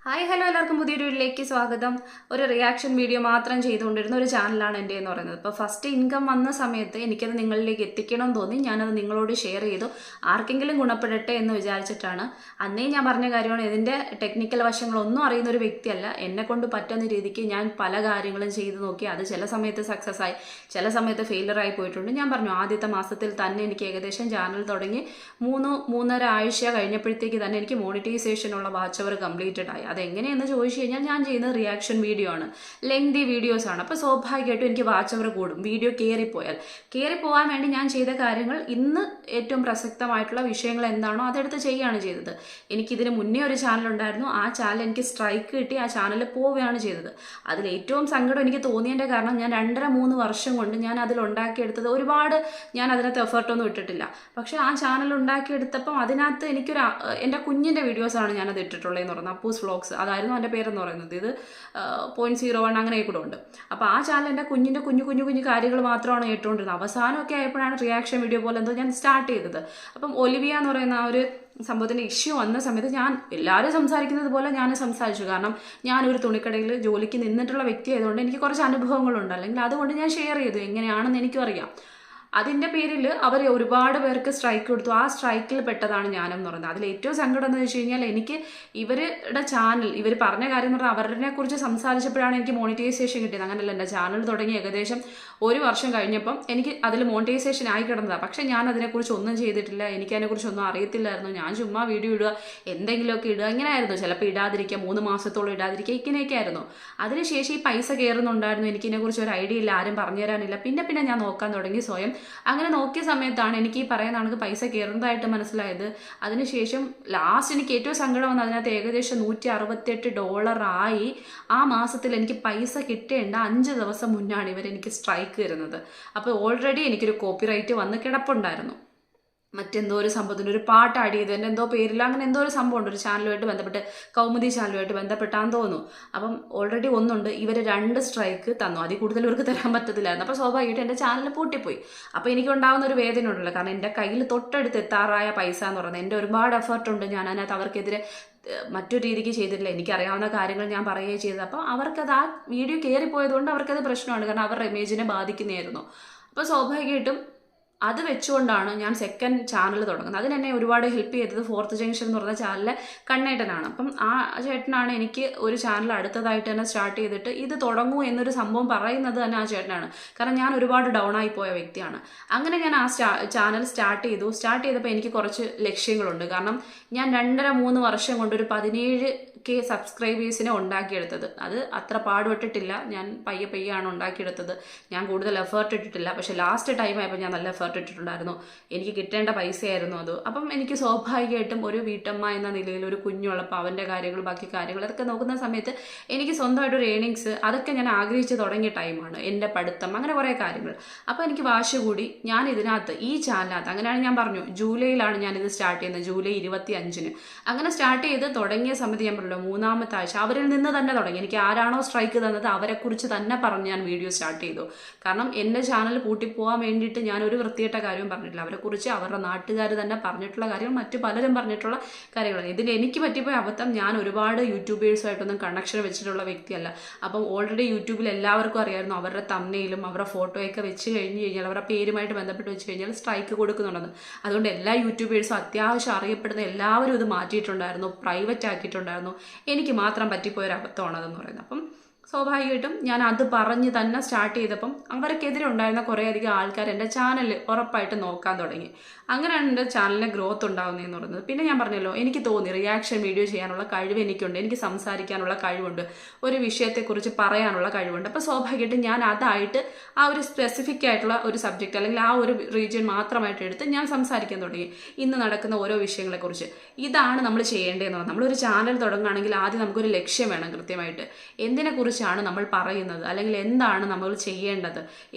Hi hello എല്ലാവർക്കും പുതിയൊരു വീഡിയോയിലേക്ക് സ്വാഗതം. ഒരു റിയാക്ഷൻ വീഡിയോ മാത്രം ചെയ്തുകൊണ്ടിരുന്ന ഒരു ചാനലാണ് എൻ്റെ എന്ന് പറയുന്നത്. ഇപ്പോൾ ഫസ്റ്റ് ഇൻകം വന്ന സമയത്ത് എനിക്കത് നിങ്ങളിലേക്ക് എത്തിക്കണം എന്ന് തോന്നി. ഞാനത് നിങ്ങളോട് ഷെയർ ചെയ്തു. ആർക്കെങ്കിലും ഗുണപ്പെടട്ടെ എന്ന് വിചാരിച്ചിട്ടാണ്. അന്നേ ഞാൻ പറഞ്ഞ കാര്യമാണ്, ഇതിൻ്റെ ടെക്നിക്കൽ വശങ്ങളൊന്നും അറിയുന്ന ഒരു വ്യക്തിയല്ല. എന്നെ കൊണ്ട് പറ്റുന്ന രീതിക്ക് ഞാൻ പല കാര്യങ്ങളും ചെയ്തു നോക്കി. അത് ചില സമയത്ത് സക്സസ് ആയി, ചില സമയത്ത് ഫെയിലർ ആയി പോയിട്ടുണ്ട്. ഞാൻ പറഞ്ഞു, ആദ്യത്തെ മാസത്തിൽ തന്നെ എനിക്ക് ഏകദേശം ചാനൽ തുടങ്ങി 3-3.5 ആഴ്ച കഴിഞ്ഞപ്പോഴത്തേക്ക് തന്നെ എനിക്ക് മോണിറ്റൈസേഷനുള്ള വാച്ച് അവർ കംപ്ലീറ്റഡ് ആയി. അതെങ്ങനെയെന്ന് ചോദിച്ചു കഴിഞ്ഞാൽ, ഞാൻ ചെയ്യുന്നത് റിയാക്ഷൻ വീഡിയോ ആണ്, ലെങ്തി വീഡിയോസ് ആണ്. അപ്പോൾ സ്വാഭാവികമായിട്ടും എനിക്ക് വാച്ച് അവർ കൂടും. വീഡിയോ കയറിപ്പോവാൻ വേണ്ടി ഞാൻ ചെയ്ത കാര്യങ്ങൾ, ഇന്ന് ഏറ്റവും പ്രസക്തമായിട്ടുള്ള വിഷയങ്ങൾ എന്താണോ അതെടുത്ത് ചെയ്യുകയാണ് ചെയ്തത്. എനിക്കിതിന് മുന്നേ ഒരു ചാനൽ ഉണ്ടായിരുന്നു. ആ ചാനൽ എനിക്ക് സ്ട്രൈക്ക് കിട്ടി, ആ ചാനലിൽ പോവുകയാണ് ചെയ്തത്. അതിൽ ഏറ്റവും സങ്കടം എനിക്ക് തോന്നിയതിൻ്റെ കാരണം, ഞാൻ 2.5-3 വർഷം കൊണ്ട് ഞാൻ അതിൽ ഉണ്ടാക്കിയെടുത്തത് ഒരുപാട്, ഞാൻ അതിനകത്ത് എഫേർട്ടൊന്നും ഇട്ടിട്ടില്ല. പക്ഷേ ആ ചാനൽ ഉണ്ടാക്കിയെടുത്തപ്പം അതിനകത്ത് എൻ്റെ കുഞ്ഞിൻ്റെ വീഡിയോസാണ് ഞാനത് ഇട്ടിട്ടുള്ളതെന്ന് പറയുന്നത്. അപ്പൂസ് വ്ളോഗ്സ് അതായിരുന്നു എൻ്റെ പേരെന്ന് പറയുന്നത്. ഇത് 0.01 അങ്ങനെ കൂടെ ഉണ്ട്. അപ്പോൾ ആ ചാനൽ എൻ്റെ കുഞ്ഞിൻ്റെ കുഞ്ഞു കാര്യങ്ങൾ മാത്രമാണ് കേട്ടുകൊണ്ടിരുന്നത്. അവസാനമൊക്കെ ആയപ്പോഴാണ് റിയാക്ഷൻ വീഡിയോ പോലെ എന്തോ ഞാൻ സ്റ്റാർട്ട് ചെയ്തത്. അപ്പം ഒലിവിയ എന്ന് പറയുന്ന ആ ഒരു സംഭവത്തിൻ്റെ ഇഷ്യൂ വന്ന സമയത്ത് ഞാൻ എല്ലാവരും സംസാരിക്കുന്നത് പോലെ ഞാൻ സംസാരിച്ചു. കാരണം ഞാനൊരു തുണിക്കടയിൽ ജോലിക്ക് നിന്നിട്ടുള്ള വ്യക്തി ആയതുകൊണ്ട് എനിക്ക് കുറച്ച് അനുഭവങ്ങളുണ്ട്. അല്ലെങ്കിൽ അതുകൊണ്ട് ഞാൻ ഷെയർ ചെയ്തു, എങ്ങനെയാണെന്ന് എനിക്കും അറിയാം. അതിൻ്റെ പേരിൽ അവർ ഒരുപാട് പേർക്ക് സ്ട്രൈക്ക് കൊടുത്തു. ആ സ്ട്രൈക്കിൽ പെട്ടതാണ് ഞാനെന്ന് പറയുന്നത്. അതിൽ ഏറ്റവും സങ്കടം എന്ന് വെച്ച് കഴിഞ്ഞാൽ, എനിക്ക് ഇവരുടെ ചാനൽ, ഇവർ പറഞ്ഞ കാര്യം എന്ന് പറഞ്ഞാൽ അവരെ കുറിച്ച് സംസാരിച്ചപ്പോഴാണ് എനിക്ക് മോണിറ്റൈസേഷൻ കിട്ടിയത്. അങ്ങനെയല്ല, എൻ്റെ ചാനൽ തുടങ്ങി ഏകദേശം 1 വർഷം കഴിഞ്ഞപ്പം എനിക്ക് അതിൽ മോണിറ്റൈസേഷൻ ആയി കിടന്നതാണ്. പക്ഷേ ഞാൻ അതിനെക്കുറിച്ച് ഒന്നും ചെയ്തിട്ടില്ല, എനിക്ക് അതിനെക്കുറിച്ചൊന്നും അറിയത്തില്ലായിരുന്നു. ഞാൻ ചുമ്മാ വീഡിയോ ഇടുക, എന്തെങ്കിലുമൊക്കെ ഇടുക, ഇങ്ങനെയായിരുന്നു. ചിലപ്പോൾ ഇടാതിരിക്കുക, 3 മാസത്തോളം ഇടാതിരിക്കുക, ഇങ്ങനെയൊക്കെ ആയിരുന്നു. അതിനുശേഷം ഈ പൈസ കയറുന്നുണ്ടായിരുന്നു. എനിക്കിതിനെക്കുറിച്ച് ഒരു ഐഡിയ ഇല്ല, ആരും പറഞ്ഞു തരാനില്ല. പിന്നെ ഞാൻ നോക്കാൻ തുടങ്ങി സ്വയം. അങ്ങനെ നോക്കിയ സമയത്താണ് എനിക്ക് ഈ പറയുന്ന കണക്ക് പൈസ കയറുന്നതായിട്ട് മനസ്സിലായത്. അതിനുശേഷം ലാസ്റ്റ് എനിക്ക് ഏറ്റവും സങ്കടം വന്നത്, അതിനകത്ത് ഏകദേശം $168 ആയി. ആ മാസത്തിൽ എനിക്ക് പൈസ കിട്ടേണ്ട 5 ദിവസം മുന്നാണ് ഇവരെനിക്ക് സ്ട്രൈക്ക് തരുന്നത്. അപ്പോൾ ഓൾറെഡി എനിക്കൊരു കോപ്പിറൈറ്റ് വന്ന് കിടപ്പുണ്ടായിരുന്നു. മറ്റെന്തോ ഒരു സംഭവത്തിന് ഒരു പാട്ട് ആഡ് ചെയ്ത് എൻ്റെ എന്തോ പേരിൽ അങ്ങനെ എന്തോ ഒരു സംഭവം ഉണ്ട്, ഒരു ചാനലുമായിട്ട് ബന്ധപ്പെട്ട്, കൗമുദി ചാനലുമായിട്ട് ബന്ധപ്പെട്ടാന്ന് തോന്നുന്നു. അപ്പം ഓൾറെഡി ഒന്നുണ്ട്, ഇവർ 2 സ്ട്രൈക്ക് തന്നു. അതിൽ കൂടുതൽ ഇവർക്ക് തരാൻ പറ്റത്തില്ലായിരുന്നു. അപ്പോൾ സ്വാഭാവികമായിട്ട് എൻ്റെ ചാനൽ പൂട്ടിപ്പോയി. അപ്പോൾ എനിക്കുണ്ടാകുന്ന ഒരു വേദന ഉണ്ടല്ലോ, കാരണം എൻ്റെ കയ്യിൽ തൊട്ടടുത്ത് എത്താറായ പൈസ എന്ന് പറയുന്നത്, എൻ്റെ ഒരുപാട് എഫേർട്ടുണ്ട്. ഞാൻ അതിനകത്ത് അവർക്കെതിരെ മറ്റൊരു രീതിക്ക് ചെയ്തിട്ടില്ല. എനിക്കറിയാവുന്ന കാര്യങ്ങൾ ഞാൻ പറയുകയും ചെയ്തത്. അപ്പോൾ അവർക്കത്, ആ വീഡിയോ കയറിപ്പോയതുകൊണ്ട് അവർക്കത് പ്രശ്നമാണ്, കാരണം അവരുടെ ഇമേജിനെ ബാധിക്കുന്നതായിരുന്നു. അപ്പോൾ സ്വാഭാവികമായിട്ടും അത് വെച്ചുകൊണ്ടാണ് ഞാൻ സെക്കൻഡ് ചാനൽ തുടങ്ങുന്നത്. അതിനെന്നെ ഒരുപാട് ഹെൽപ്പ് ചെയ്തത് ഫോർത്ത് ജംഗ്ഷൻ എന്ന് പറഞ്ഞ ചാനലിലെ കണ്ണേട്ടനാണ്. അപ്പം ആ ചേട്ടനാണ് എനിക്ക് ഒരു ചാനൽ അടുത്തതായിട്ട് തന്നെ സ്റ്റാർട്ട് ചെയ്തിട്ട് ഇത് തുടങ്ങൂ എന്നൊരു സംഭവം പറയുന്നത് തന്നെ ആ ചേട്ടനാണ്. കാരണം ഞാൻ ഒരുപാട് ഡൗൺ ആയി പോയ വ്യക്തിയാണ്. അങ്ങനെ ഞാൻ ആ ചാനൽ സ്റ്റാർട്ട് ചെയ്തപ്പോൾ എനിക്ക് കുറച്ച് ലക്ഷ്യങ്ങളുണ്ട്. കാരണം ഞാൻ 2.5-3 വർഷം കൊണ്ട് ഒരു 17K സബ്സ്ക്രൈബേഴ്സിനെ ഉണ്ടാക്കിയെടുത്തത്. അത് അത്ര പാടുപെട്ടിട്ടില്ല, ഞാൻ പയ്യാണ് ഉണ്ടാക്കിയെടുത്തത്. ഞാൻ കൂടുതൽ എഫേർട്ട് ഇട്ടിട്ടില്ല. പക്ഷേ ലാസ്റ്റ് ടൈം ആയപ്പോൾ ഞാൻ നല്ല എഫേർട്ട് ഇട്ടിട്ടുണ്ടായിരുന്നു. എനിക്ക് കിട്ടേണ്ട പൈസയായിരുന്നു അത്. അപ്പം എനിക്ക് സ്വാഭാവികമായിട്ടും ഒരു വീട്ടമ്മ എന്ന നിലയിൽ, ഒരു കുഞ്ഞുള്ളപ്പോൾ അവൻ്റെ കാര്യങ്ങൾ, ബാക്കി കാര്യങ്ങൾ അതൊക്കെ നോക്കുന്ന സമയത്ത് എനിക്ക് സ്വന്തമായിട്ടൊരു ഏണിങ്സ്, അതൊക്കെ ഞാൻ ആഗ്രഹിച്ച് തുടങ്ങിയ ടൈമാണ്. എൻ്റെ പഠിത്തം, അങ്ങനെ കുറേ കാര്യങ്ങൾ. അപ്പോൾ എനിക്ക് വാശി കൂടി ഞാൻ ഇതിനകത്ത്, ഈ ചാനലിനകത്ത്, അങ്ങനെയാണ് ഞാൻ പറഞ്ഞു, ജൂലൈയിലാണ് ഞാനിത് സ്റ്റാർട്ട് ചെയ്യുന്നത്, ജൂലൈ 25-ന്. അങ്ങനെ സ്റ്റാർട്ട് ചെയ്ത് തുടങ്ങിയ സമയത്ത് ഞാൻ പറഞ്ഞല്ലോ, 3-ാമത്തെ ആഴ്ച അവരിൽ നിന്ന് തന്നെ തുടങ്ങി. എനിക്ക് ആരാണോ സ്ട്രൈക്ക് തന്നത് അവരെക്കുറിച്ച് തന്നെ പറഞ്ഞ് ഞാൻ വീഡിയോ സ്റ്റാർട്ട് ചെയ്തു. കാരണം എൻ്റെ ചാനൽ പൂട്ടിപ്പോകാൻ വേണ്ടിയിട്ട് ഞാൻ ഒരു വൃത്തിയിട്ട കാര്യവും പറഞ്ഞിട്ടില്ല. അവരെക്കുറിച്ച് അവരുടെ നാട്ടുകാർ തന്നെ പറഞ്ഞിട്ടുള്ള കാര്യങ്ങൾ, മറ്റു പലരും പറഞ്ഞിട്ടുള്ള കാര്യങ്ങളാണ്. ഇതിൽ എനിക്ക് പറ്റിപ്പോയ അബദ്ധം, ഞാൻ ഒരുപാട് യൂട്യൂബേഴ്സുമായിട്ടൊന്നും കണക്ഷൻ വെച്ചിട്ടുള്ള വ്യക്തിയല്ല. അപ്പം ഓൾറെഡി യൂട്യൂബിൽ എല്ലാവർക്കും അറിയായിരുന്നു, അവരുടെ തംബ്നെയിലും അവരുടെ ഫോട്ടോയൊക്കെ വെച്ച് കഴിഞ്ഞ് കഴിഞ്ഞാൽ, അവരുടെ പേരുമായിട്ട് ബന്ധപ്പെട്ട് വെച്ച് കഴിഞ്ഞാൽ സ്ട്രൈക്ക് കൊടുക്കുന്നുണ്ടെന്ന്. അതുകൊണ്ട് എല്ലാ യൂട്യൂബേഴ്സും, അത്യാവശ്യം അറിയപ്പെടുന്ന എല്ലാവരും ഇത് മാറ്റിയിട്ടുണ്ടായിരുന്നു, പ്രൈവറ്റ് ആക്കിയിട്ടുണ്ടായിരുന്നു. എനിക്ക് മാത്രം പറ്റിപ്പോയൊരു അബദ്ധമാണ് അതെന്ന് പറയുന്നത്. അപ്പം സ്വാഭാവികമായിട്ടും ഞാൻ അത് പറഞ്ഞ് തന്നെ സ്റ്റാർട്ട് ചെയ്തപ്പം അവർക്കെതിരെ ഉണ്ടായിരുന്ന കുറേയധികം ആൾക്കാർ എൻ്റെ ചാനൽ ഉറപ്പായിട്ട് നോക്കാൻ തുടങ്ങി. അങ്ങനെയാണ് എൻ്റെ ചാനലിന് ഗ്രോത്ത് ഉണ്ടാകുന്നതെന്ന് പറയുന്നത്. പിന്നെ ഞാൻ പറഞ്ഞല്ലോ, എനിക്ക് തോന്നി റിയാക്ഷൻ വീഡിയോ ചെയ്യാനുള്ള കഴിവ് എനിക്കുണ്ട്, എനിക്ക് സംസാരിക്കാനുള്ള കഴിവുണ്ട്, ഒരു വിഷയത്തെക്കുറിച്ച് പറയാനുള്ള കഴിവുണ്ട്. അപ്പോൾ സ്വാഭാവികമായിട്ടും ഞാൻ അതായിട്ട് ആ ഒരു സ്പെസിഫിക് ആയിട്ടുള്ള ഒരു സബ്ജക്റ്റ്, അല്ലെങ്കിൽ ആ ഒരു റീജിയൻ മാത്രമായിട്ട് എടുത്ത് ഞാൻ സംസാരിക്കാൻ തുടങ്ങി. ഇന്ന് നടക്കുന്ന ഓരോ വിഷയങ്ങളെക്കുറിച്ച്. ഇതാണ് നമ്മൾ ചെയ്യേണ്ടതെന്ന് പറഞ്ഞാൽ, നമ്മളൊരു ചാനൽ തുടങ്ങുകയാണെങ്കിൽ ആദ്യം നമുക്കൊരു ലക്ഷ്യം വേണം കൃത്യമായിട്ട്. എന്തിനെക്കുറിച്ചാണ് നമ്മൾ പറയുന്നത്, അല്ലെങ്കിൽ എന്താണ് നമ്മൾ ചെയ്യേണ്ടത്,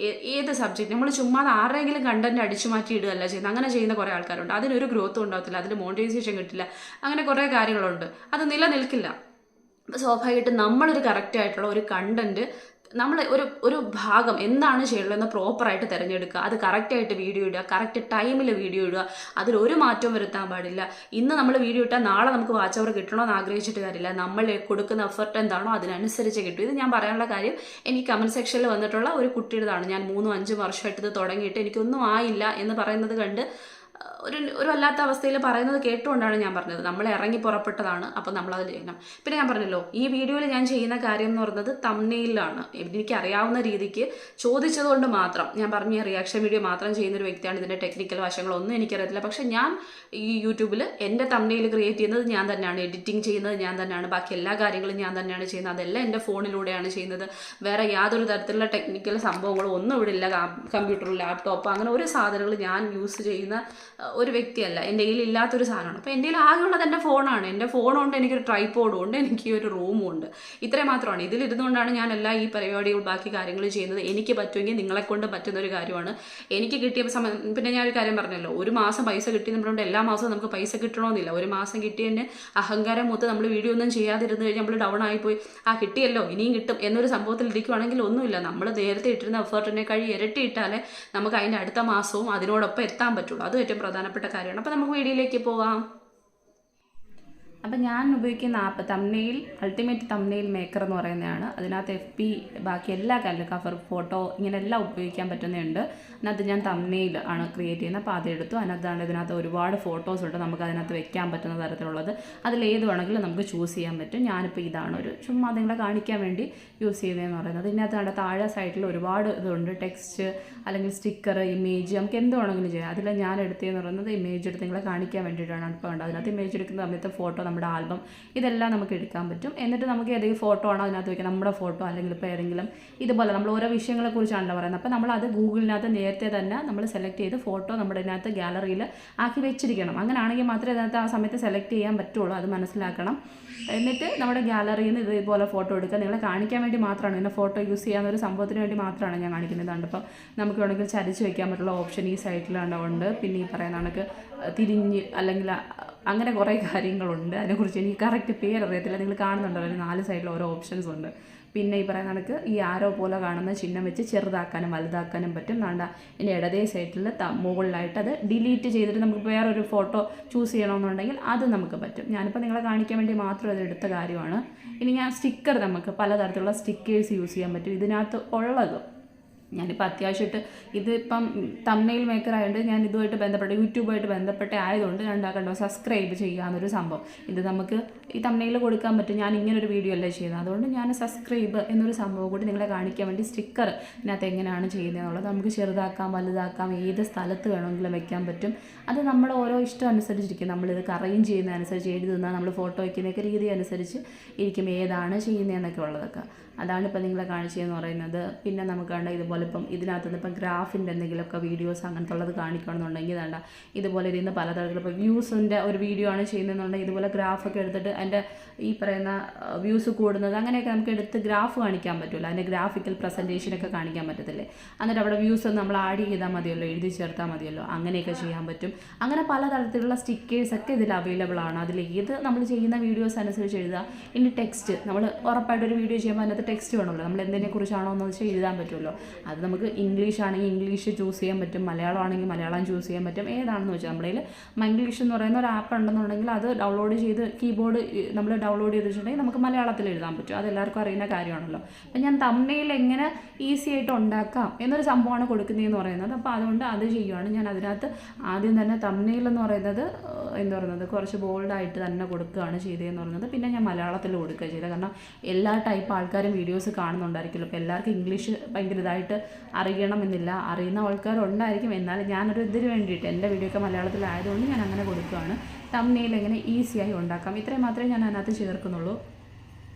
ഏത് സബ്ജക്റ്റ്. നമ്മൾ ചുമ്മാ ആരെങ്കിലും കണ്ടന്റ് അടിച്ചു മാറ്റി ഇടുകയല്ല ചെയ്യുന്നത്. അങ്ങനെ ചെയ്യുന്ന കുറേ ആൾക്കാരുണ്ട്. അതിനൊരു ഗ്രോത്തും ഉണ്ടാകത്തില്ല, അതിന് മോണിറ്റൈസേഷൻ കിട്ടില്ല, അങ്ങനെ കുറേ കാര്യങ്ങളുണ്ട്. അത് നിലനിൽക്കില്ല. അപ്പോൾ സ്വാഭാവികമായിട്ടും നമ്മളൊരു കറക്റ്റായിട്ടുള്ള ഒരു കണ്ടന്റ് നമ്മൾ ഒരു ഭാഗം എന്താണ് ചെയ്യേണ്ടതെന്ന് പ്രോപ്പറായിട്ട് തിരഞ്ഞെടുക്കുക, അത് കറക്റ്റായിട്ട് വീഡിയോ ഇടുക, കറക്റ്റ് ടൈമിൽ വീഡിയോ ഇടുക, അതിലൊരു മാറ്റവും വരുത്താൻ പാടില്ല. ഇന്ന് നമ്മൾ വീഡിയോ ഇട്ടാൽ നാളെ നമുക്ക് വാച്ച് അവർ കിട്ടണമെന്ന് ആഗ്രഹിച്ചിട്ട് കാര്യമില്ല. നമ്മൾ കൊടുക്കുന്ന എഫർട്ട് എന്താണോ അതിനനുസരിച്ച് കിട്ടും. ഇത് ഞാൻ പറയാനുള്ള കാര്യം എനിക്ക് കമൻറ്റ് സെക്ഷനിൽ വന്നിട്ടുള്ള ഒരു കുട്ടിയുടേതാണ്. ഞാൻ 3-5 വർഷമായിട്ട് ഇത് തുടങ്ങിയിട്ട് എനിക്കൊന്നും ആയില്ല എന്ന് പറയുന്നത് കണ്ട് ഒരു വല്ലാത്ത അവസ്ഥയിൽ പറയുന്നത് കേട്ടുകൊണ്ടാണ് ഞാൻ പറഞ്ഞത്. നമ്മൾ ഇറങ്ങി പുറപ്പെട്ടതാണ്, അപ്പോൾ നമ്മളത് ചെയ്യണം. പിന്നെ ഞാൻ പറഞ്ഞല്ലോ, ഈ വീഡിയോയിൽ ഞാൻ ചെയ്യുന്ന കാര്യം എന്ന് പറയുന്നത് തംബ്നെയിലാണ്. എനിക്ക് അറിയാവുന്ന രീതിക്ക് ചോദിച്ചതുകൊണ്ട് മാത്രം ഞാൻ പറഞ്ഞ റിയാക്ഷൻ വീഡിയോ മാത്രം ചെയ്യുന്നൊരു വ്യക്തിയാണ്. ഇതിൻ്റെ ടെക്നിക്കൽ വശങ്ങളൊന്നും എനിക്കറിയത്തില്ല. പക്ഷെ ഞാൻ ഈ യൂട്യൂബിൽ എൻ്റെ തംബ്നെയിൽ ക്രിയേറ്റ് ചെയ്യുന്നത് ഞാൻ തന്നെയാണ്, എഡിറ്റിംഗ് ചെയ്യുന്നത് ഞാൻ തന്നെയാണ്, ബാക്കി എല്ലാ കാര്യങ്ങളും ഞാൻ തന്നെയാണ് ചെയ്യുന്നത്. അതെല്ലാം എൻ്റെ ഫോണിലൂടെയാണ് ചെയ്യുന്നത്. വേറെ യാതൊരു തരത്തിലുള്ള ടെക്നിക്കൽ സംഭവങ്ങളും ഒന്നും ഇവിടെ ഇല്ല. കമ്പ്യൂട്ടർ, ലാപ്ടോപ്പ്, അങ്ങനെ ഒരു സാധനങ്ങൾ ഞാൻ യൂസ് ചെയ്യുന്ന ഒരു വ്യക്തിയല്ല. എൻ്റെ കയ്യിൽ ഇല്ലാത്തൊരു സാധനമാണ്. അപ്പോൾ എൻ്റെ കയ്യിൽ ആകെയുള്ളത് എൻ്റെ ഫോണാണ്. എൻ്റെ ഫോണുണ്ട്, എനിക്കൊരു ട്രൈപോഡും ഉണ്ട്, എനിക്ക് ഈ ഒരു റൂമും ഉണ്ട്. ഇത്രയും മാത്രമാണ്. ഇതിലിരുന്നുകൊണ്ടാണ് ഞാൻ ഈ പരിപാടികൾ ബാക്കി കാര്യങ്ങൾ ചെയ്യുന്നത്. എനിക്ക് പറ്റുമെങ്കിൽ നിങ്ങളെ കൊണ്ട് പറ്റുന്ന ഒരു കാര്യമാണ്. എനിക്ക് കിട്ടിയ സമയം, പിന്നെ ഞാൻ ഒരു കാര്യം പറഞ്ഞല്ലോ, ഒരു മാസം പൈസ കിട്ടി നമ്മളുണ്ട്, എല്ലാ മാസവും നമുക്ക് പൈസ കിട്ടണമെന്നില്ല. ഒരു മാസം കിട്ടിയതിന് അഹങ്കാരം മൂത്ത് നമ്മൾ വീഡിയോ ഒന്നും ചെയ്യാതിരുന്ന് കഴിഞ്ഞാൽ നമ്മൾ ഡൗൺ ആയിപ്പോയി, കിട്ടിയല്ലോ ഇനിയും കിട്ടും എന്നൊരു സംഭവത്തിൽ ഇരിക്കുവാണെങ്കിൽ ഒന്നുമില്ല. നമ്മൾ നേരത്തെ ഇട്ടിരുന്ന എഫേർട്ടിനെ ഇരട്ടി ഇട്ടാലേ നമുക്ക് അതിൻ്റെ അടുത്ത മാസവും അതിനോടൊപ്പം എത്താൻ പറ്റുള്ളൂ. അത് ഏറ്റവും പ്രധാനപ്പെട്ട കാര്യമാണ്. അപ്പോൾ നമുക്ക് വീഡിയോയിലേക്ക് പോവാം. അപ്പം ഞാൻ ഉപയോഗിക്കുന്ന app thumbnail, ultimate thumbnail maker എന്ന് പറയുന്നതാണ്. അതിനകത്ത് FB ബാക്കി എല്ലാ കാര്യങ്ങളും കവർ, ഫോട്ടോ, ഇങ്ങനെ എല്ലാം ഉപയോഗിക്കാൻ പറ്റുന്നുണ്ട്. അതിനകത്ത് ഞാൻ തംബ്നെയിൽ ആണ് ക്രിയേറ്റ് ചെയ്യുന്നത്. അപ്പോൾ അതെടുത്തു. ഇതിനകത്ത് ഒരുപാട് ഫോട്ടോസ് ഉണ്ട്, നമുക്ക് അതിനകത്ത് വെക്കാൻ പറ്റുന്ന തരത്തിലുള്ളത്. അതിലേത് വേണമെങ്കിലും നമുക്ക് ചൂസ് ചെയ്യാൻ പറ്റും. ഞാനിപ്പോൾ ഇതാണ് ഒരു ചുമ്മാ നിങ്ങളെ കാണിക്കാൻ വേണ്ടി യൂസ് ചെയ്യുന്നതെന്ന് പറയുന്നത്. ഇതിനകത്ത് താഴെ സൈഡിൽ ഒരുപാട് ഇതുണ്ട്, ടെക്സ്റ്റ് അല്ലെങ്കിൽ സ്റ്റിക്കർ, ഇമേജ്, നമുക്ക് എന്ത് വേണമെങ്കിലും ചെയ്യാം. അതിൽ ഞാൻ എടുത്തതെന്ന് പറയുന്നത് ഇമേജ് എടുത്ത് നിങ്ങളെ കാണിക്കാൻ വേണ്ടിയിട്ടാണ്. ഇപ്പോൾ ഉണ്ട് അതിനകത്ത് ഇമേജ് എടുക്കുന്ന സമയത്ത് ഫോട്ടോ, നമ്മുടെ ആൽബം, ഇതെല്ലാം നമുക്ക് എടുക്കാൻ പറ്റും. എന്നിട്ട് നമുക്ക് ഏതെങ്കിലും ഫോട്ടോ ആണോ അതിനകത്ത് വയ്ക്കാം, നമ്മുടെ ഫോട്ടോ, അല്ലെങ്കിൽ ഇപ്പോൾ ഏതെങ്കിലും ഇതുപോലെ നമ്മൾ ഓരോ വിഷയങ്ങളെക്കുറിച്ചാണല്ലോ പറയുന്നത്. അപ്പോൾ നമ്മളത് ഗൂഗിളിനകത്ത് നേരത്തെ തന്നെ നമ്മൾ സെലക്ട് ചെയ്ത് ഫോട്ടോ നമ്മുടെ ഇതിനകത്ത് ഗാലറിയിൽ ആക്കി വെച്ചിരിക്കണം. അങ്ങനെയാണെങ്കിൽ മാത്രമേ ഇതിനകത്ത് ആ സമയത്ത് സെലക്ട് ചെയ്യാൻ പറ്റുള്ളൂ, അത് മനസ്സിലാക്കണം. എന്നിട്ട് നമ്മുടെ ഗാലറിയിൽ നിന്ന് ഇതുപോലെ ഫോട്ടോ എടുക്കുക. നിങ്ങളെ കാണിക്കാൻ വേണ്ടി മാത്രമാണ്, പിന്നെ ഫോട്ടോ യൂസ് ചെയ്യാവുന്ന ഒരു സംഭവത്തിന് വേണ്ടി മാത്രമാണ് ഞാൻ കാണിക്കുന്നത്. അപ്പം നമുക്ക് വേണമെങ്കിൽ ചരിച്ച് വയ്ക്കാൻ പറ്റുള്ള ഓപ്ഷൻ ഈ സൈഡിലുണ്ട്. പിന്നെ ഈ പറയുന്ന കണക്ക് തിരിഞ്ഞ്, അല്ലെങ്കിൽ അങ്ങനെ കുറേ കാര്യങ്ങളുണ്ട്. അതിനെക്കുറിച്ച് എനിക്ക് കറക്റ്റ് പേരറിയത്തില്ല. നിങ്ങൾ കാണുന്നുണ്ടല്ലോ, 4 സൈഡിൽ ഓരോ ഓപ്ഷൻസ് ഉണ്ട്. പിന്നെ ഈ പറയുന്ന കണക്ക് ഈ ആരോ പോലെ കാണുന്ന ചിഹ്നം വെച്ച് ചെറുതാക്കാനും വലുതാക്കാനും പറ്റും. ഇനി ഇടതേ സൈഡിൽ മുകളിലായിട്ട് അത് ഡിലീറ്റ് ചെയ്തിട്ട് നമുക്ക് വേറൊരു ഫോട്ടോ ചൂസ് ചെയ്യണമെന്നുണ്ടെങ്കിൽ അത് നമുക്ക് പറ്റും. ഞാനിപ്പോൾ നിങ്ങളെ കാണിക്കാൻ വേണ്ടി മാത്രം അത് എടുത്ത കാര്യമാണ്. ഇനി ഞാൻ സ്റ്റിക്കർ, നമുക്ക് പലതരത്തിലുള്ള സ്റ്റിക്കേഴ്സ് യൂസ് ചെയ്യാൻ പറ്റും ഇതിനകത്ത് ഉള്ളത്. ഞാനിപ്പോൾ അത്യാവശ്യമായിട്ട് ഇതിപ്പം തംബ്നെയിൽ മേക്കർ ആയതുകൊണ്ട് ഞാൻ ഇതുമായിട്ട് ബന്ധപ്പെട്ട്, യൂട്യൂബുമായിട്ട് ബന്ധപ്പെട്ട് ആയതുകൊണ്ട് ഞാൻ ഉണ്ടാക്കേണ്ട സബ്സ്ക്രൈബ് ചെയ്യാമെന്നൊരു സംഭവം. ഇത് നമുക്ക് ഈ തംബ്നെയിൽ കൊടുക്കാൻ പറ്റും. ഞാൻ ഇങ്ങനൊരു വീഡിയോ അല്ലേ ചെയ്യുന്നത്, അതുകൊണ്ട് ഞാൻ സബ്സ്ക്രൈബ് എന്നൊരു സംഭവം കൂടി നിങ്ങളെ കാണിക്കാൻ വേണ്ടി സ്റ്റിക്കർ ഇതിനകത്ത് എങ്ങനെയാണ് ചെയ്യുന്നത് എന്നുള്ളത് നമുക്ക് ചെറുതാക്കാം, വലുതാക്കാം, ഏത് സ്ഥലത്ത് വേണമെങ്കിലും വെക്കാൻ പറ്റും. അത് നമ്മുടെ ഓരോ ഇഷ്ടം അനുസരിച്ചിരിക്കും. നമ്മളിത് അറേഞ്ച് ചെയ്യുന്നതനുസരിച്ച്, എഴുതുന്ന നമ്മൾ ഫോട്ടോ വയ്ക്കുന്നതൊക്കെ രീതി അനുസരിച്ച് ഇരിക്കും ഏതാണ് ചെയ്യുന്നതെന്നൊക്കെ ഉള്ളതൊക്കെ. അതാണ് ഇപ്പോൾ നിങ്ങളെ കാണിച്ചതെന്ന് പറയുന്നത്. പിന്നെ നമുക്ക് കണ്ട ഇതുപോലെ ഇപ്പം ഇതിനകത്തുനിന്ന് ഇപ്പം ഗ്രാഫിൻ്റെ എന്തെങ്കിലുമൊക്കെ വീഡിയോസ് അങ്ങനത്തെ ഉള്ളത് കാണിക്കണമെന്നുണ്ടെങ്കിൽ വേണ്ട ഇതുപോലെ ഇരുന്ന് പലതരത്തിലും ഇപ്പോൾ വ്യൂസിൻ്റെ ഒരു വീഡിയോ ആണ് ചെയ്യുന്നതെന്നുണ്ടെങ്കിൽ ഇതുപോലെ ഗ്രാഫൊക്കെ എടുത്തിട്ട് അതിൻ്റെ ഈ പറയുന്ന വ്യൂസ് കൂടുന്നത് അങ്ങനെയൊക്കെ നമുക്ക് എടുത്ത് ഗ്രാഫ് കാണിക്കാൻ പറ്റില്ല. അതിൻ്റെ ഗ്രാഫിക്കൽ പ്രസൻറ്റേഷനൊക്കെ കാണിക്കാൻ പറ്റത്തില്ലേ. എന്നിട്ട് അവിടെ വ്യൂസ് ഒന്ന് നമ്മൾ ആഡ് ചെയ്താൽ മതിയല്ലോ, എഴുതി ചേർത്താൽ മതിയല്ലോ, അങ്ങനെയൊക്കെ ചെയ്യാൻ പറ്റും. അങ്ങനെ പലതരത്തിലുള്ള സ്റ്റിക്കേഴ്സൊക്കെ ഇതിൽ അവൈലബിൾ ആണ്. അതിൽ ഏത് നമ്മൾ ചെയ്യുന്ന വീഡിയോസ് അനുസരിച്ച് എഴുതുക. ഇനി ടെക്സ്റ്റ്, നമ്മൾ ഉറപ്പായിട്ടൊരു വീഡിയോ ചെയ്യുമ്പോൾ അതിനകത്ത് ടെക്സ്റ്റ് വേണമല്ലോ, നമ്മൾ എന്തിനെ കുറിച്ചാണോ എന്ന് വെച്ചാൽ എഴുതാൻ പറ്റുമല്ലോ. അത് നമുക്ക് ഇംഗ്ലീഷ് ആണെങ്കിൽ ഇംഗ്ലീഷ് ചൂസ് ചെയ്യാൻ പറ്റും, മലയാളം ആണെങ്കിൽ മലയാളം ചൂസ് ചെയ്യാൻ പറ്റും. ഏതാണെന്ന് വെച്ചാൽ നമ്മുടെ കയ്യിൽ മംഗ്ലീഷ് എന്ന് പറയുന്ന ഒരു ആപ്പ് ഉണ്ടെന്നുണ്ടെങ്കിൽ അത് ഡൗൺലോഡ് ചെയ്ത് കീബോർഡ് നമ്മൾ ഡൗൺലോഡ് ചെയ്ത് വെച്ചിട്ടുണ്ടെങ്കിൽ നമുക്ക് മലയാളത്തിൽ എഴുതാൻ പറ്റും. അതെല്ലാവർക്കും അറിയുന്ന കാര്യമാണല്ലോ. അപ്പം ഞാൻ തംബ്നെയിൽ എങ്ങനെ ഈസി ആയിട്ട് ഉണ്ടാക്കാം എന്നൊരു സംഭവമാണ് കൊടുക്കുന്നതെന്ന് പറയുന്നത്. അപ്പോൾ അതുകൊണ്ട് അത് ചെയ്യുവാണ് ഞാൻ. അതിനകത്ത് ആദ്യം തന്നെ തംബ്നെയിൽ എന്ന് പറയുന്നത് കുറച്ച് ബോൾഡായിട്ട് തന്നെ കൊടുക്കുകയാണ് ചെയ്തതെന്ന് പറയുന്നത്. പിന്നെ ഞാൻ മലയാളത്തിൽ കൊടുക്കുക ചെയ്തത്, കാരണം എല്ലാ ടൈപ്പ് ആൾക്കാരും വീഡിയോസ് കാണുന്നുണ്ടായിരിക്കുമല്ലോ. അപ്പോൾ എല്ലാവർക്കും ഇംഗ്ലീഷ് ഭയങ്കര ഇതായിട്ട് അറിയണമെന്നില്ല, അറിയുന്ന ആൾക്കാരുണ്ടായിരിക്കും. എന്നാലും ഞാനൊരു ഇതിന് വേണ്ടിയിട്ട് എൻ്റെ വീഡിയോ ഒക്കെ മലയാളത്തിലായതുകൊണ്ട് ഞാൻ അങ്ങനെ കൊടുക്കുകയാണ്. തംബ്നെയിൽ എങ്ങനെ ഈസിയായി ഉണ്ടാക്കാം, ഇത്രയും മാത്രമേ ഞാൻ അതിനകത്ത് ചേർക്കുന്നുള്ളൂ.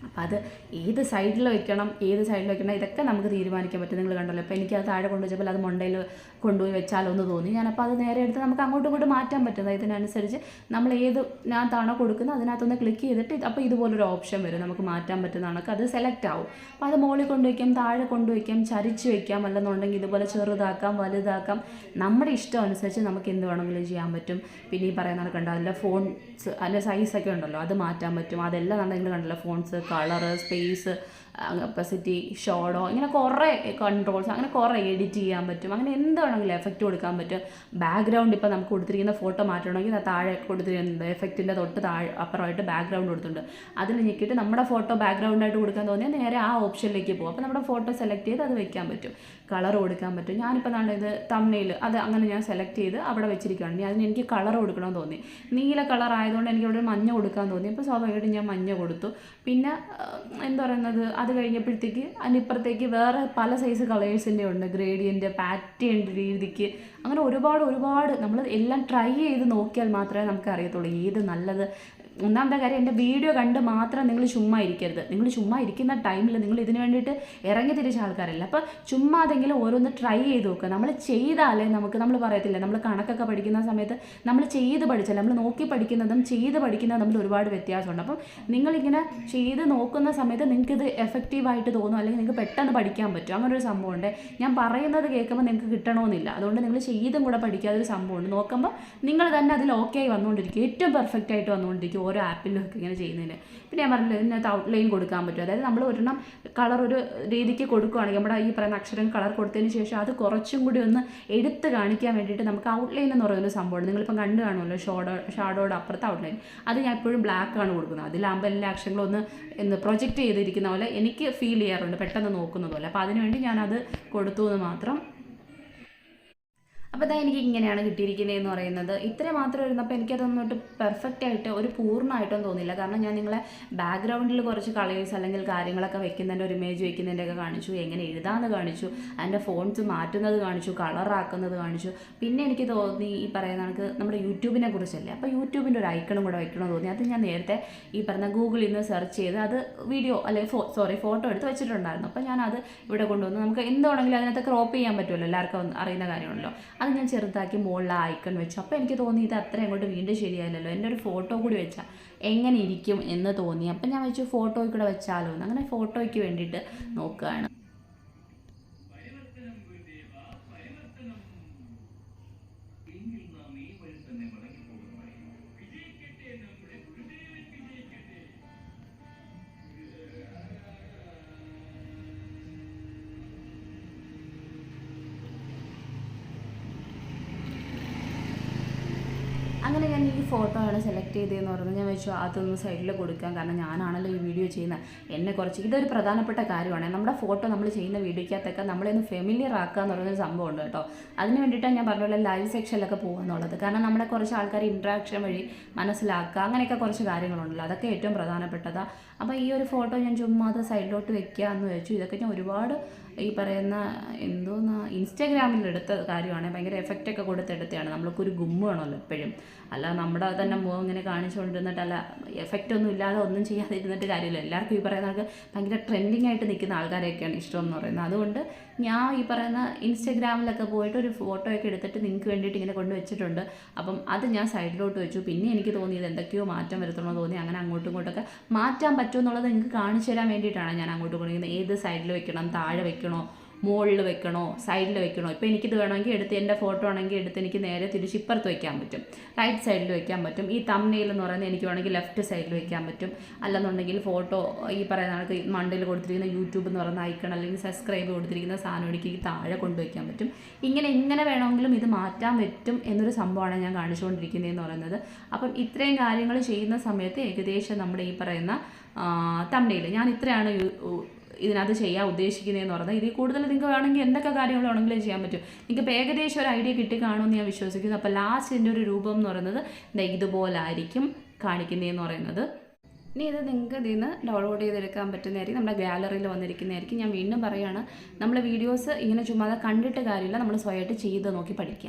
അപ്പോൾ അത് ഏത് സൈഡിൽ വെക്കണം ഇതൊക്കെ നമുക്ക് തീരുമാനിക്കാൻ പറ്റും. നിങ്ങൾ കണ്ടല്ലോ, ഇപ്പോൾ എനിക്കത് താഴെ കൊണ്ടുവച്ചപ്പോൾ അത് മണ്ടയിൽ കൊണ്ടുപോയി വെച്ചാലൊന്ന് തോന്നി. ഞാനപ്പോൾ അത് നേരെ എടുത്ത് നമുക്ക് അങ്ങോട്ടും ഇങ്ങോട്ടും മാറ്റാൻ പറ്റുന്നത്. ഇതിനനുസരിച്ച് നമ്മൾ ഏതിനകത്താണോ കൊടുക്കുന്നത് അതിനകത്തൊന്ന് ക്ലിക്ക് ചെയ്തിട്ട് അപ്പോൾ ഇതുപോലൊരു ഓപ്ഷൻ വരും, നമുക്ക് മാറ്റാൻ പറ്റുന്നതാണ്. അത് സെലക്ട് ആവും. അപ്പോൾ അത് മുകളിൽ കൊണ്ടുവയ്ക്കാം, താഴെ കൊണ്ടുവയ്ക്കാം, ചരിച്ച് വയ്ക്കാം, അല്ലെന്നുണ്ടെങ്കിൽ ഇതുപോലെ ചെറുതാക്കാം, വലുതാക്കാം. നമ്മുടെ ഇഷ്ടം അനുസരിച്ച് നമുക്ക് എന്ത് വേണമെങ്കിലും ചെയ്യാൻ പറ്റും. പിന്നെ ഈ പറയുന്നത് കണ്ടോ, അതിൻ്റെ ഫോൺസ്, അതിൻ്റെ സൈസൊക്കെ ഉണ്ടല്ലോ, അത് മാറ്റാൻ പറ്റും. അതെല്ലാം നിങ്ങൾ കണ്ടല്ലോ, ഫോൺസ്, കളറ്, സ്പേസ്, ഒപ്പസിറ്റി, ഷോഡോ, ഇങ്ങനെ കുറേ കൺട്രോൾസ്, അങ്ങനെ കുറേ എഡിറ്റ് ചെയ്യാൻ പറ്റും. അങ്ങനെ എന്താണെങ്കിലും എഫക്റ്റ് കൊടുക്കാൻ പറ്റും. ബാക്ക്ഗ്രൗണ്ട് ഇപ്പോൾ നമുക്ക് കൊടുത്തിരിക്കുന്ന ഫോട്ടോ മാറ്റണമെങ്കിൽ താഴെ കൊടുത്തിരിക്കുന്നുണ്ട്, എഫക്റ്റിൻ്റെ തൊട്ട് അപ്പുറമായിട്ട് ബാക്ക്ഗ്രൗണ്ട് കൊടുത്തിട്ടുണ്ട്. അതിൽ ഞെക്കിയിട്ട് നമ്മുടെ ഫോട്ടോ ബാക്ക്ഗ്രൗണ്ടായിട്ട് കൊടുക്കാൻ തോന്നിയാൽ നേരെ ആ ഓപ്ഷനിലേക്ക് പോകും. അപ്പോൾ നമ്മുടെ ഫോട്ടോ സെലക്ട് ചെയ്ത് അത് വെക്കാൻ പറ്റും, കളർ കൊടുക്കാൻ പറ്റും. ഞാനിപ്പോൾ നാളെ ഇത് തംബ്നെയിൽ അത് അങ്ങനെ ഞാൻ സെലക്ട് ചെയ്ത് അവിടെ വെച്ചിരിക്കുകയാണ്. അതിന് എനിക്ക് കളർ കൊടുക്കണമെന്ന് തോന്നി. നീല കളർ ആയതുകൊണ്ട് എനിക്ക് ഇവിടെ മഞ്ഞ കൊടുക്കാൻ തോന്നി. അപ്പോൾ സ്വാഭാവികമായിട്ടും ഞാൻ മഞ്ഞ കൊടുത്തു. പിന്നെ എന്താ പറയുന്നത്, അത് കഴിഞ്ഞപ്പോഴത്തേക്ക് അതിനിപ്പുറത്തേക്ക് വേറെ പല സൈസ് കളേഴ്സിൻ്റെ ഉണ്ട്, ഗ്രേഡിയൻ്റ്, പാറ്റേൺ രീതിക്ക്, അങ്ങനെ ഒരുപാട് നമ്മൾ എല്ലാം ട്രൈ ചെയ്ത് നോക്കിയാൽ മാത്രമേ നമുക്ക് അറിയത്തുള്ളൂ ഏത് നല്ലത്. ഒന്നാമത്തെ കാര്യം, എൻ്റെ വീഡിയോ കണ്ട് മാത്രം നിങ്ങൾ ചുമ്മാ ഇരിക്കരുത്. നിങ്ങൾ ചുമ്മാ ഇരിക്കുന്ന ടൈമിൽ നിങ്ങൾ ഇതിന് വേണ്ടിയിട്ട് ഇറങ്ങി തിരിച്ച ആൾക്കാരല്ല. അപ്പോൾ ചുമ്മാ അതെങ്കിലും ഓരോന്ന് ട്രൈ ചെയ്ത് നോക്കുക. നമ്മൾ ചെയ്താലേ നമ്മൾ പറയത്തില്ല, നമ്മൾ കണക്കൊക്കെ പഠിക്കുന്ന സമയത്ത് നമ്മൾ ചെയ്ത് പഠിച്ചാൽ, നമ്മൾ നോക്കി പഠിക്കുന്നതും ചെയ്ത് പഠിക്കുന്നതും തമ്മിൽ ഒരുപാട് വ്യത്യാസമുണ്ട്. അപ്പം നിങ്ങളിങ്ങനെ ചെയ്ത് നോക്കുന്ന സമയത്ത് നിങ്ങൾക്കിത് എഫക്റ്റീവായിട്ട് തോന്നും, അല്ലെങ്കിൽ നിങ്ങൾക്ക് പെട്ടെന്ന് പഠിക്കാൻ പറ്റും. അങ്ങനെ ഒരു സംഭവമുണ്ട്. ഞാൻ പറയുന്നത് കേൾക്കുമ്പോൾ നിങ്ങൾക്ക് കിട്ടണമെന്നില്ല. അതുകൊണ്ട് നിങ്ങൾ ചെയ്തും കൂടെ പഠിക്കാതൊരു സംഭവമുണ്ട്. നോക്കുമ്പോൾ നിങ്ങൾ തന്നെ അതിൽ ഓക്കെ ആയി വന്നുകൊണ്ടിരിക്കും, ഏറ്റവും പെർഫെക്റ്റ് ആയിട്ട് വന്നുകൊണ്ടിരിക്കും ഓരോ ആപ്പിലൊക്കെ ഇങ്ങനെ ചെയ്യുന്നതിന്. പിന്നെ ഞാൻ പറഞ്ഞില്ല, ഇതിനകത്ത് ഔട്ട്ലൈൻ കൊടുക്കാൻ പറ്റും. അതായത് നമ്മൾ ഒരെണ്ണം കളർ ഒരു രീതിക്ക് കൊടുക്കുകയാണെങ്കിൽ നമ്മുടെ ഈ പറയുന്ന അക്ഷരം കളർ കൊടുത്തതിന് ശേഷം അത് കുറച്ചും കൂടി ഒന്ന് എടുത്ത് കാണിക്കാൻ വേണ്ടിയിട്ട് നമുക്ക് ഔട്ട്ലൈൻ എന്ന് പറയുന്ന സംഭവമാണ്. നിങ്ങളിപ്പം കണ്ടു കാണുമല്ലോ, ഷാഡോയുടെ അപ്പുറത്ത് ഔട്ട്ലൈൻ. അത് ഞാൻ എപ്പോഴും ബ്ലാക്കാണ് കൊടുക്കുന്നത്. അതിലാകുമ്പോൾ എല്ലാ അക്ഷരങ്ങളും ഒന്ന് പ്രൊജക്റ്റ് ചെയ്തിരിക്കുന്ന പോലെ എനിക്ക് ഫീൽ ചെയ്യാറുണ്ട്, പെട്ടെന്ന് നോക്കുന്നത് പോലെ. അപ്പോൾ അതിനുവേണ്ടി ഞാനത് കൊടുത്തു എന്ന് മാത്രം. അപ്പോൾ എനിക്ക് ഇങ്ങനെയാണ് കിട്ടിയിരിക്കുന്നതെന്ന് പറയുന്നത്. ഇത്ര മാത്രം ഇരുന്നപ്പോൾ എനിക്കതൊന്നിട്ട് പെർഫെക്റ്റ് ആയിട്ട് ഒരു പൂർണ്ണമായിട്ടൊന്നും തോന്നിയില്ല. കാരണം ഞാൻ നിങ്ങളെ ബാക്ക്ഗ്രൗണ്ടിൽ കുറച്ച് കളേഴ്സ് അല്ലെങ്കിൽ കാര്യങ്ങളൊക്കെ വെക്കുന്നതിൻ്റെ ഒരു ഇമേജ് വെക്കുന്നതിൻ്റെയൊക്കെ കാണിച്ചു, എങ്ങനെ എഴുതാമെന്ന് കാണിച്ചു, അതിൻ്റെ ഫോൺസ് മാറ്റുന്നത് കാണിച്ചു, കളറാക്കുന്നത് കാണിച്ചു. പിന്നെ എനിക്ക് തോന്നി ഈ പറയുന്ന കണക്ക് നമ്മുടെ യൂട്യൂബിനെ കുറിച്ചല്ലേ, അപ്പോൾ യൂട്യൂബിൻ്റെ ഒരു ഐക്കണും കൂടെ വെക്കണമെന്ന് തോന്നി. അത് ഞാൻ നേരത്തെ ഈ പറഞ്ഞ ഗൂഗിളിൽ നിന്ന് സെർച്ച് ചെയ്ത് അത് വീഡിയോ അല്ലെങ്കിൽ ഫോട്ടോ എടുത്ത് വെച്ചിട്ടുണ്ടായിരുന്നു. അപ്പോൾ ഞാനത് ഇവിടെ കൊണ്ടുവന്ന് നമുക്ക് എന്താണെങ്കിലും അതിനകത്ത് ക്രോപ്പ് ചെയ്യാൻ പറ്റുമല്ലോ, എല്ലാവർക്കും അറിയുന്ന കാര്യമാണല്ലോ. അത് ഞാൻ ചെറുതാക്കി മുകളിൽ ഐക്കൺ വെച്ചു. അപ്പോൾ എനിക്ക് തോന്നി ഇത് അത്ര അങ്ങോട്ട് വീണ്ടും ശരിയായില്ലല്ലോ, എൻ്റെ ഒരു ഫോട്ടോ കൂടി വെച്ചാൽ എങ്ങനെ ഇരിക്കും എന്ന് തോന്നി. അപ്പം ഞാൻ വെച്ചു ഫോട്ടോയ്ക്ക് കൂടെ വെച്ചാലോ എന്ന്. അങ്ങനെ ഫോട്ടോയ്ക്ക് വേണ്ടിയിട്ട് നോക്കുകയാണ്. അങ്ങനെ ഞാൻ ഈ ഫോട്ടോ ആണ് സെലക്ട് ചെയ്തതെന്ന് പറയുന്നത്. ഞാൻ വെച്ചു അതൊന്ന് സൈഡിൽ കൊടുക്കാം, കാരണം ഞാനാണല്ലോ ഈ വീഡിയോ ചെയ്യുന്നത്. എന്നെ കുറച്ച് ഇതൊരു പ്രധാനപ്പെട്ട കാര്യമാണ്. നമ്മുടെ ഫോട്ടോ നമ്മൾ ചെയ്യുന്ന വീഡിയോയ്ക്കകത്തൊക്കെ നമ്മളൊന്ന് ഫെമിലിയർ ആക്കുക എന്ന് പറയുന്നൊരു സംഭവമുണ്ട് കേട്ടോ. അതിന് വേണ്ടിയിട്ടാണ് ഞാൻ പറഞ്ഞ പോലെ ലൈവ് സെക്ഷനിലൊക്കെ പോകുന്നുള്ളത്. കാരണം നമ്മളെ കുറച്ച് ആൾക്കാർ ഇൻട്രാക്ഷൻ വഴി മനസ്സിലാക്കുക, അങ്ങനെയൊക്കെ കുറച്ച് കാര്യങ്ങളുണ്ടല്ലോ, അതൊക്കെ ഏറ്റവും പ്രധാനപ്പെട്ടതാണ്. അപ്പോൾ ഈ ഒരു ഫോട്ടോ ഞാൻ ചുമ്മാ അത് സൈഡിലോട്ട് വെക്കുക എന്ന് വെച്ചു. ഇതൊക്കെ ഞാൻ ഒരുപാട് ഈ പറയുന്ന ഇൻസ്റ്റാഗ്രാമിൽ എടുത്ത കാര്യമാണ്. ഭയങ്കര എഫക്റ്റൊക്കെ കൊടുത്തെടുത്തതാണ്. നമ്മൾക്കൊരു ഗുമ്മ് വേണമല്ലോ എപ്പോഴും, അല്ല നമ്മുടെ തന്നെ മുഖം ഇങ്ങനെ കാണിച്ചുകൊണ്ടിരുന്നിട്ടല്ല, എഫക്റ്റ് ഒന്നും ഇല്ലാതെ ഒന്നും ചെയ്യാതെ ഇരുന്നിട്ട് കാര്യമില്ല. എല്ലാവർക്കും ഈ പറയുന്ന ഭയങ്കര ട്രെൻഡിങ് ആയിട്ട് നിൽക്കുന്ന ആൾക്കാരെയൊക്കെയാണ് ഇഷ്ടം എന്ന് പറയുന്നത്. അതുകൊണ്ട് ഞാൻ ഈ പറയുന്ന ഇൻസ്റ്റാഗ്രാമിലൊക്കെ പോയിട്ട് ഒരു ഫോട്ടോ ഒക്കെ എടുത്തിട്ട് നിങ്ങൾക്ക് വേണ്ടിയിട്ട് ഇങ്ങനെ കൊണ്ടുവച്ചിട്ടുണ്ട്. അപ്പം അത് ഞാൻ സൈഡിലോട്ട് വെച്ചു. പിന്നെ എനിക്ക് തോന്നിയത് എന്തൊക്കെയോ മാറ്റം വരുത്തണമെന്ന് തോന്നി. അങ്ങനെ അങ്ങോട്ടും ഇങ്ങോട്ടൊക്കെ മാറ്റാൻ പറ്റുമെന്നുള്ളത് നിങ്ങൾക്ക് കാണിച്ചു തരാൻ വേണ്ടിയിട്ടാണ് ഞാൻ അങ്ങോട്ടും ഇങ്ങോട്ടും ഏത് സൈഡിൽ വെക്കണം, താഴെ വെക്കണോ, മുകളിൽ വെക്കണോ, സൈഡിൽ വെക്കണോ. ഇപ്പോൾ എനിക്കിത് വേണമെങ്കിൽ എടുത്ത് എൻ്റെ ഫോട്ടോ ആണെങ്കിൽ എടുത്ത് എനിക്ക് നേരെ തിരിച്ച് ഇപ്പുറത്ത് വയ്ക്കാൻ പറ്റും, റൈറ്റ് സൈഡിൽ വയ്ക്കാൻ പറ്റും. ഈ തംബ്നെയിൽ എന്ന് പറയുന്നത് എനിക്ക് വേണമെങ്കിൽ ലെഫ്റ്റ് സൈഡിൽ വയ്ക്കാൻ പറ്റും. അല്ലെന്നുണ്ടെങ്കിൽ ഫോട്ടോ ഈ പറയുന്ന ആൾക്ക് മണ്ടയിൽ കൊടുത്തിരിക്കുന്ന യൂട്യൂബ് എന്ന് പറയുന്ന ഐക്കൺ അല്ലെങ്കിൽ സബ്സ്ക്രൈബ് കൊടുത്തിരിക്കുന്ന സാധനം എനിക്ക് താഴെ കൊണ്ടുവയ്ക്കാൻ പറ്റും. എങ്ങനെ വേണമെങ്കിലും ഇത് മാറ്റാൻ പറ്റും എന്നൊരു സംഭവമാണ് ഞാൻ കാണിച്ചുകൊണ്ടിരിക്കുന്നതെന്ന് പറയുന്നത്. അപ്പം ഇത്രയും കാര്യങ്ങൾ ചെയ്യുന്ന സമയത്ത് ഏകദേശം നമ്മുടെ ഈ പറയുന്ന തംബ്നെയിൽ ഞാൻ ഇത്രയാണ് ഇതിനകത്ത് ചെയ്യാൻ ഉദ്ദേശിക്കുന്നതെന്ന് പറഞ്ഞാൽ. ഇതിൽ കൂടുതൽ നിങ്ങൾക്ക് വേണമെങ്കിൽ എന്തൊക്കെ കാര്യങ്ങൾ വേണമെങ്കിലും ചെയ്യാൻ പറ്റും. നിങ്ങൾക്ക് ഏകദേശം ഒരു ഐഡിയ കിട്ടി കാണുമെന്ന് ഞാൻ വിശ്വസിക്കുന്നു. അപ്പോൾ ലാസ്റ്റ് എൻ്റെ ഒരു രൂപം എന്ന് പറയുന്നത് ഇതുപോലായിരിക്കും കാണിക്കുന്നതെന്ന് പറയുന്നത്. ഇനി ഇത് നിങ്ങൾക്ക് ഇതിൽ നിന്ന് ഡൗൺലോഡ് ചെയ്തെടുക്കാൻ പറ്റുന്നതായിരിക്കും, നമ്മുടെ ഗാലറിയിൽ വന്നിരിക്കുന്നതായിരിക്കും. ഞാൻ വീണ്ടും പറയുകയാണ്, നമ്മൾ വീഡിയോസ് ഇങ്ങനെ ചുമ്മാതെ കണ്ടിട്ട് കാര്യമില്ല, നമ്മൾ സ്വയമായിട്ട് ചെയ്ത് നോക്കി പഠിക്കുക.